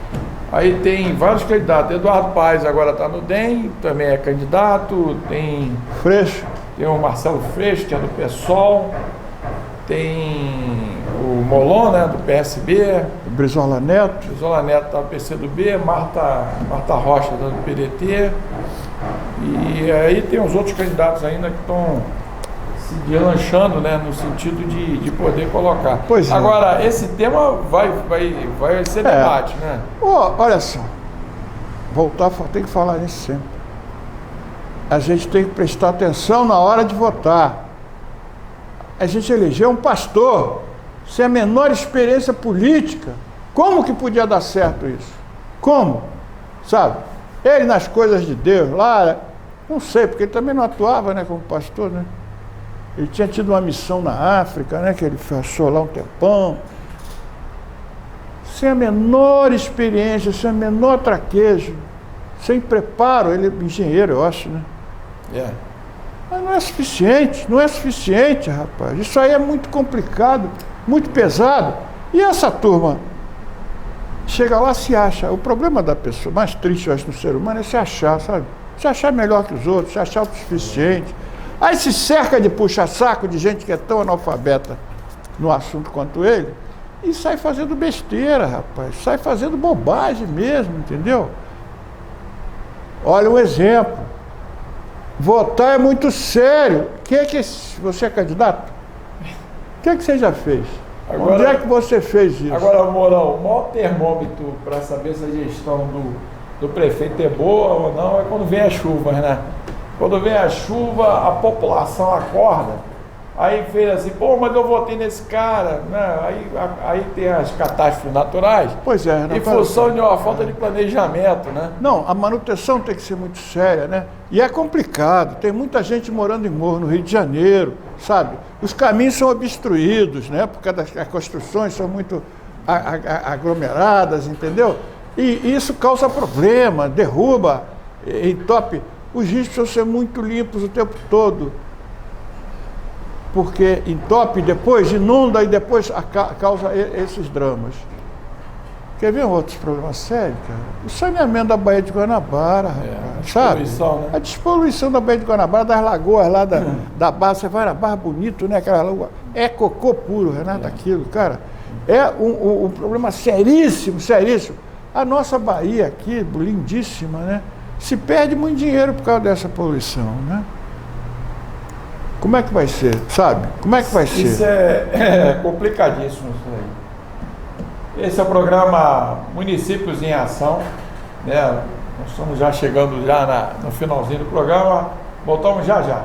Aí tem vários candidatos. Eduardo Paes agora está no DEM, também é candidato. Tem Freixo. Tem o Marcelo Freixo, que é do PSOL. Tem o Molon, né, do PSB. Brizola Neto. Brizola Neto está do PCdoB. Marta Rocha está do PDT. E aí tem os outros candidatos ainda que estão se deslanchando, né, no sentido de poder colocar. Pois é. Agora, esse tema vai ser debate, né? Olha só, tem que falar nisso sempre. A gente tem que prestar atenção na hora de votar. A gente elegeu um pastor sem a menor experiência política. Como que podia dar certo isso? Como? Sabe? Ele nas coisas de Deus lá, não sei, porque ele também não atuava, né, como pastor, né? Ele tinha tido uma missão na África, né, que ele passou lá um tempão. Sem a menor experiência, sem o menor traquejo, sem preparo, ele é engenheiro, eu acho, né? Mas não é suficiente, rapaz. Isso aí é muito complicado, muito pesado. E essa turma chega lá, se acha. O problema da pessoa, mais triste, eu acho, no ser humano, é se achar, sabe? Se achar melhor que os outros, se achar o suficiente. Aí se cerca de puxa-saco de gente que é tão analfabeta no assunto quanto ele, e sai fazendo besteira, rapaz. Sai fazendo bobagem mesmo, entendeu? Olha um exemplo. Votar é muito sério. Você é candidato? O que você já fez? Agora, onde é que você fez isso? Agora, Mourão, o maior termômetro para saber se a gestão do prefeito é boa ou não é quando vem as chuvas, né? Quando vem a chuva, a população acorda. Aí fez assim, pô, mas eu votei nesse cara, né? Aí tem as catástrofes naturais. Pois é, em função de uma falta de planejamento, né? Não, a manutenção tem que ser muito séria, né? E é complicado, tem muita gente morando em morro no Rio de Janeiro, sabe? Os caminhos são obstruídos, né? Porque as construções são muito aglomeradas, entendeu? E isso causa problema, derruba, entope. Os rios precisam ser muito limpos o tempo todo. Porque entope, depois inunda e depois causa esses dramas. Quer ver outros problemas sérios, cara? O saneamento da Baía de Guanabara, rapaz, sabe? Né? A despoluição da Baía de Guanabara, das lagoas lá da Barra, você vai na Barra Bonito, né? Aquela lagoa, é cocô puro, Renato, aquilo, cara. É um problema seríssimo, seríssimo. A nossa Bahia aqui, lindíssima, né? Se perde muito dinheiro por causa dessa poluição, né? Como é que vai ser, sabe? Como é que vai ser? Isso é complicadíssimo, isso aí. Esse é o programa Municípios em Ação, né? Nós estamos já chegando no finalzinho do programa. Voltamos já.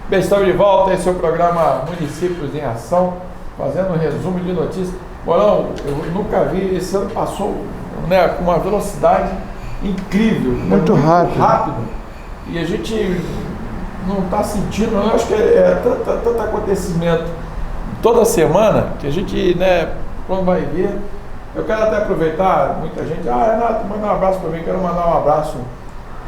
Bem, estamos de volta. Esse é o programa Municípios em Ação, fazendo um resumo de notícias. Morão, eu nunca vi, esse ano passou, né, com uma velocidade incrível, muito rápido. E a gente não está sentindo, eu acho que é tanto acontecimento toda semana que a gente, né, quando vai ver, eu quero até aproveitar, muita gente, Renato, manda um abraço para mim, quero mandar um abraço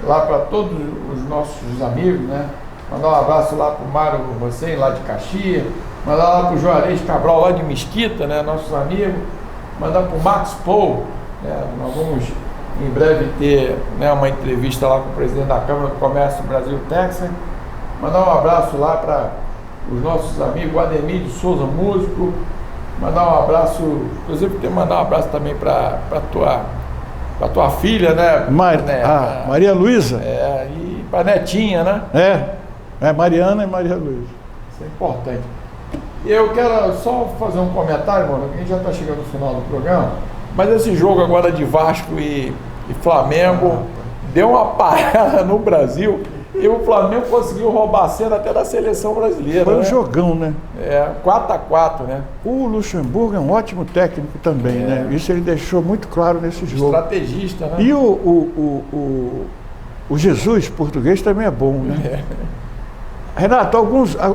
lá para todos os nossos amigos, né, mandar um abraço lá para o Mário Rossem, lá de Caxias, mandar lá para o Juarez Cabral, lá de Mesquita, né, nossos amigos, mandar para o Max Paul, né, nós vamos em breve ter, né, uma entrevista lá com o presidente da Câmara do Comércio do Brasil, Texas. Mandar um abraço lá para os nossos amigos, o Ademir de Souza, músico. Mandar um abraço, inclusive tem que mandar um abraço também para tua filha, né? Maria Luísa. E para a netinha, né? Mariana e Maria Luísa. Isso é importante. Eu quero só fazer um comentário, mano, que a gente já está chegando no final do programa, mas esse jogo agora de Vasco e Flamengo deu uma parada no Brasil. E o Flamengo conseguiu roubar a cena até da seleção brasileira. Foi um né? jogão, né? 4-4, né? O Luxemburgo é um ótimo técnico também, né? Isso ele deixou muito claro nesse jogo. Estrategista, né? E o Jesus português também é bom, né? Renato,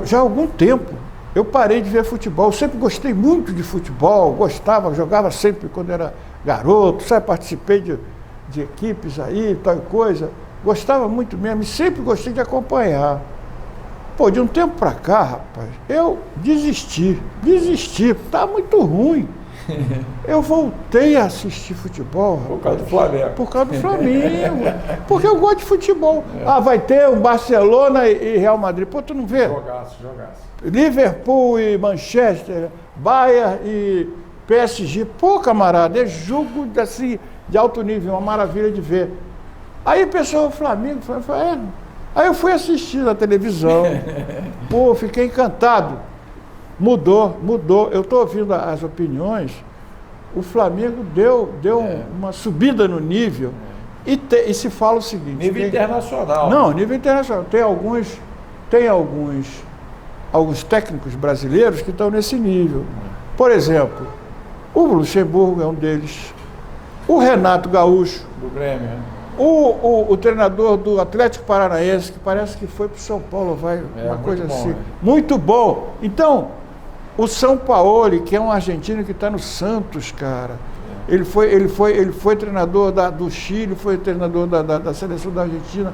já há algum tempo eu parei de ver futebol. Eu sempre gostei muito de futebol, gostava, jogava sempre quando era garoto, sabe? Participei de equipes aí, tal coisa. Gostava muito mesmo e sempre gostei de acompanhar. Pô, de um tempo pra cá, rapaz, eu desisti, tá muito ruim. Eu voltei a assistir futebol, rapaz. Por causa do Flamengo. Por causa do Flamengo. Porque eu gosto de futebol. Vai ter o Barcelona e Real Madrid. Pô, tu não vê? Jogaço. Liverpool e Manchester, Bayern e PSG. Pô, camarada, é jogo assim, de alto nível, uma maravilha de ver. Aí o pessoal, Flamengo, Aí eu fui assistir na televisão. Pô, fiquei encantado. Mudou. Eu estou ouvindo as opiniões. O Flamengo deu uma subida no nível. E se fala o seguinte... Nível internacional. Não, nível internacional. Tem alguns técnicos brasileiros que estão nesse nível. Por exemplo, o Luxemburgo é um deles. O Renato Gaúcho. Do Grêmio, né? O treinador do Atlético Paranaense, que parece que foi para o São Paulo, uma coisa bom, assim. né? Muito bom. Então, o Sampaoli, que é um argentino que está no Santos, cara. Ele foi treinador do Chile, foi treinador da seleção da Argentina.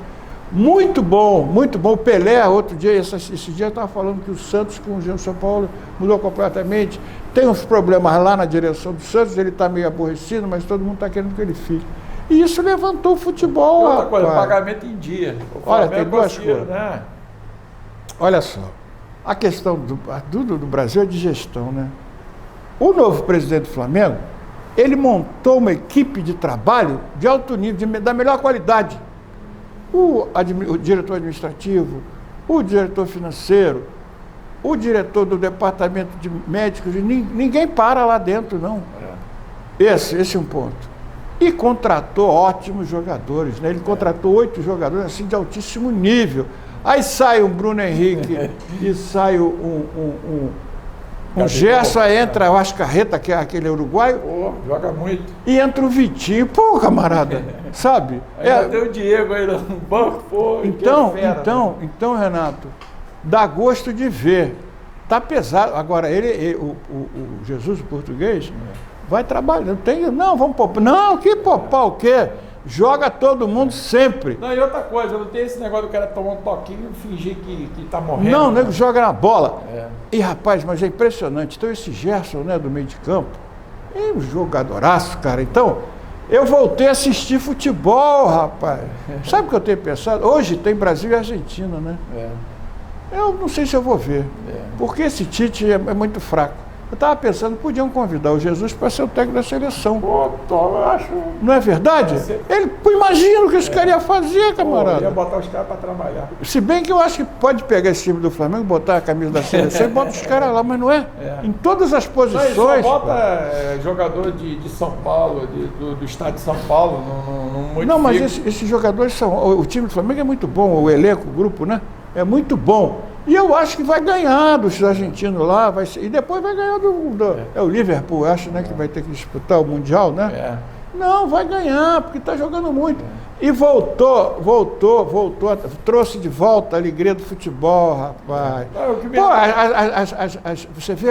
Muito bom. O Pelé, outro dia, esse dia eu estava falando que o Santos com o São Paulo mudou completamente. Tem uns problemas lá na direção do Santos, ele está meio aborrecido, mas todo mundo está querendo que ele fique. E isso levantou o futebol. Outra coisa, pagamento em dia. Olha, tem duas coisas. Né? Olha só, a questão do Brasil é de gestão, né? O novo presidente do Flamengo, ele montou uma equipe de trabalho de alto nível, da melhor qualidade. O diretor administrativo, o diretor financeiro, o diretor do departamento de médicos, ninguém para lá dentro, não. Esse é um ponto. E contratou ótimos jogadores, né? Ele contratou 8 jogadores assim de altíssimo nível. Aí sai um Bruno Henrique e sai um Gerson, aí entra o Ascarreta, que é aquele uruguaio. Joga muito. E entra o Vitinho. Pô, camarada, sabe? Ainda tem o Diego aí no banco, pô. Então, Renato, dá gosto de ver. Tá pesado. Agora, o Jesus, o português, vai trabalhar. Não, vamos poupar. Não, que poupar o quê? Joga todo mundo sempre. Não, e outra coisa, não tem esse negócio do cara tomar um toquinho e fingir que tá morrendo. Não, o nego joga na bola. E rapaz, mas é impressionante. Então esse Gerson, né, do meio de campo, é um jogadoraço, cara. Então, eu voltei a assistir futebol, rapaz. Sabe o que eu tenho pensado? Hoje tem Brasil e Argentina, né? Eu não sei se eu vou ver. Porque esse Tite é muito fraco. Eu estava pensando, podiam convidar o Jesus para ser o técnico da seleção. Pô, eu acho. Não é verdade? Imagina o que esse cara ia fazer, camarada. Ia botar os caras para trabalhar. Se bem que eu acho que pode pegar esse time do Flamengo, botar a camisa da seleção e bota os caras lá, mas não é. Em todas as posições. Não, só bota jogador de São Paulo, do estado de São Paulo, não, mas esses jogadores são... O time do Flamengo é muito bom, o elenco, o grupo, né? É muito bom. E eu acho que vai ganhar dos argentinos lá, e depois vai ganhar é o Liverpool, acho, né, que vai ter que disputar o Mundial, né? Não, vai ganhar, porque está jogando muito. E voltou, trouxe de volta a alegria do futebol, rapaz. Pô, você vê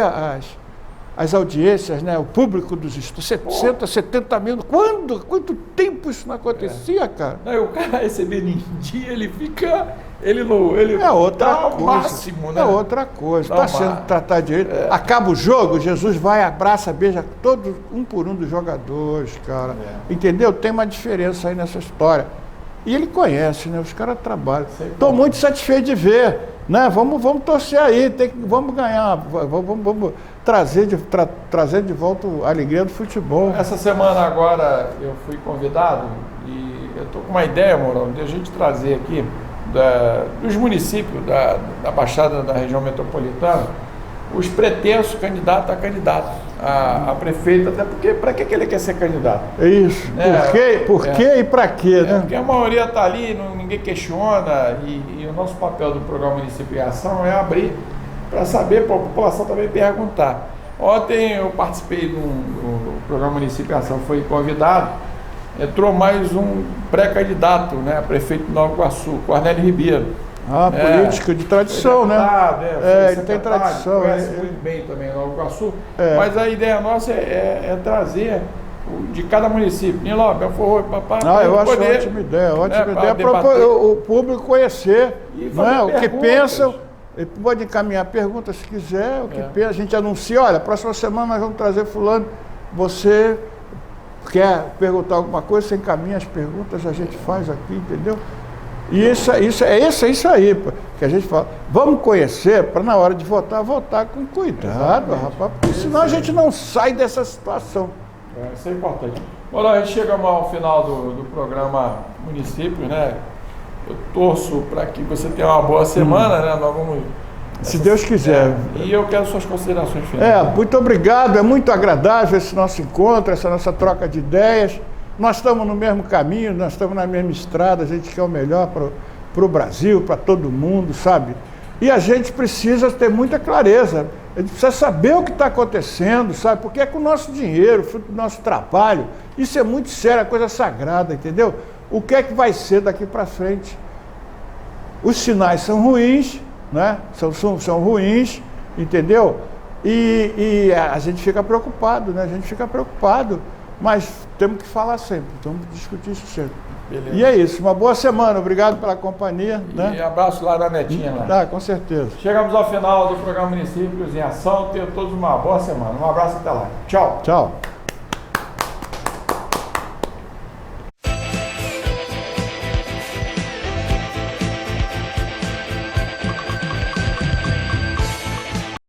as audiências, né? O público dos 60, 70 mil. Quanto tempo isso não acontecia, cara? Não, o cara recebendo em dia, ele fica... Ele é outra coisa. Máximo, né? É outra coisa. Está sendo tratado direito. Acaba o jogo, Jesus vai, abraça, beija todos, um por um dos jogadores, cara. Entendeu? Tem uma diferença aí nessa história. E ele conhece, né? Os caras trabalham. Estou muito satisfeito de ver. Né? Vamos torcer aí, vamos ganhar, vamos trazer de volta a alegria do futebol. Essa semana agora eu fui convidado e eu estou com uma ideia, Mourão, de a gente trazer aqui dos municípios da Baixada da região metropolitana os pretensos candidatos a candidato a prefeito, até porque para que ele quer ser candidato? É isso. Por quê e para quê, né? Porque a maioria está ali, ninguém questiona, e o nosso papel do Programa Município em Ação é abrir para saber, para a população também perguntar. Ontem eu participei do Programa Município em Ação, fui convidado, entrou mais um pré-candidato, né, a prefeito de Nova Iguaçu, Cornélio Ribeiro. Político de tradição, né? Ele tem tradição. Conhece muito bem também Nova Iguaçu. Mas a ideia nossa é trazer de cada município. Niló, Belfor, papai. Eu acho ótima ideia. Para o público conhecer, né, o que pensam. Ele pode encaminhar perguntas se quiser, o que pensa. A gente anuncia, olha, próxima semana nós vamos trazer fulano. Você quer perguntar alguma coisa, você encaminha as perguntas, a gente faz aqui, entendeu? E isso aí, que a gente fala. Vamos conhecer para na hora de votar com cuidado, rapaz, porque senão a gente não sai dessa situação. Isso é importante. Bom, a gente chega ao final do programa Município, né? Eu torço para que você tenha uma boa semana, né? Nós vamos... Se Deus quiser. E eu quero suas considerações finais. Muito obrigado, é muito agradável esse nosso encontro, essa nossa troca de ideias. Nós estamos no mesmo caminho, nós estamos na mesma estrada, a gente quer o melhor para o Brasil, para todo mundo, sabe? E a gente precisa ter muita clareza, a gente precisa saber o que está acontecendo, sabe? Porque é com o nosso dinheiro, fruto do nosso trabalho, isso é muito sério, é coisa sagrada, entendeu? O que é que vai ser daqui para frente? Os sinais são ruins, né? São ruins, entendeu? E a gente fica preocupado, né? A gente fica preocupado. Mas temos que falar sempre, temos que discutir isso sempre. Beleza. E é isso, uma boa semana, obrigado pela companhia. E abraço lá da Netinha. Lá. Com certeza. Chegamos ao final do programa Municípios em Ação, tenham todos uma boa semana. Um abraço até lá. Tchau. Tchau.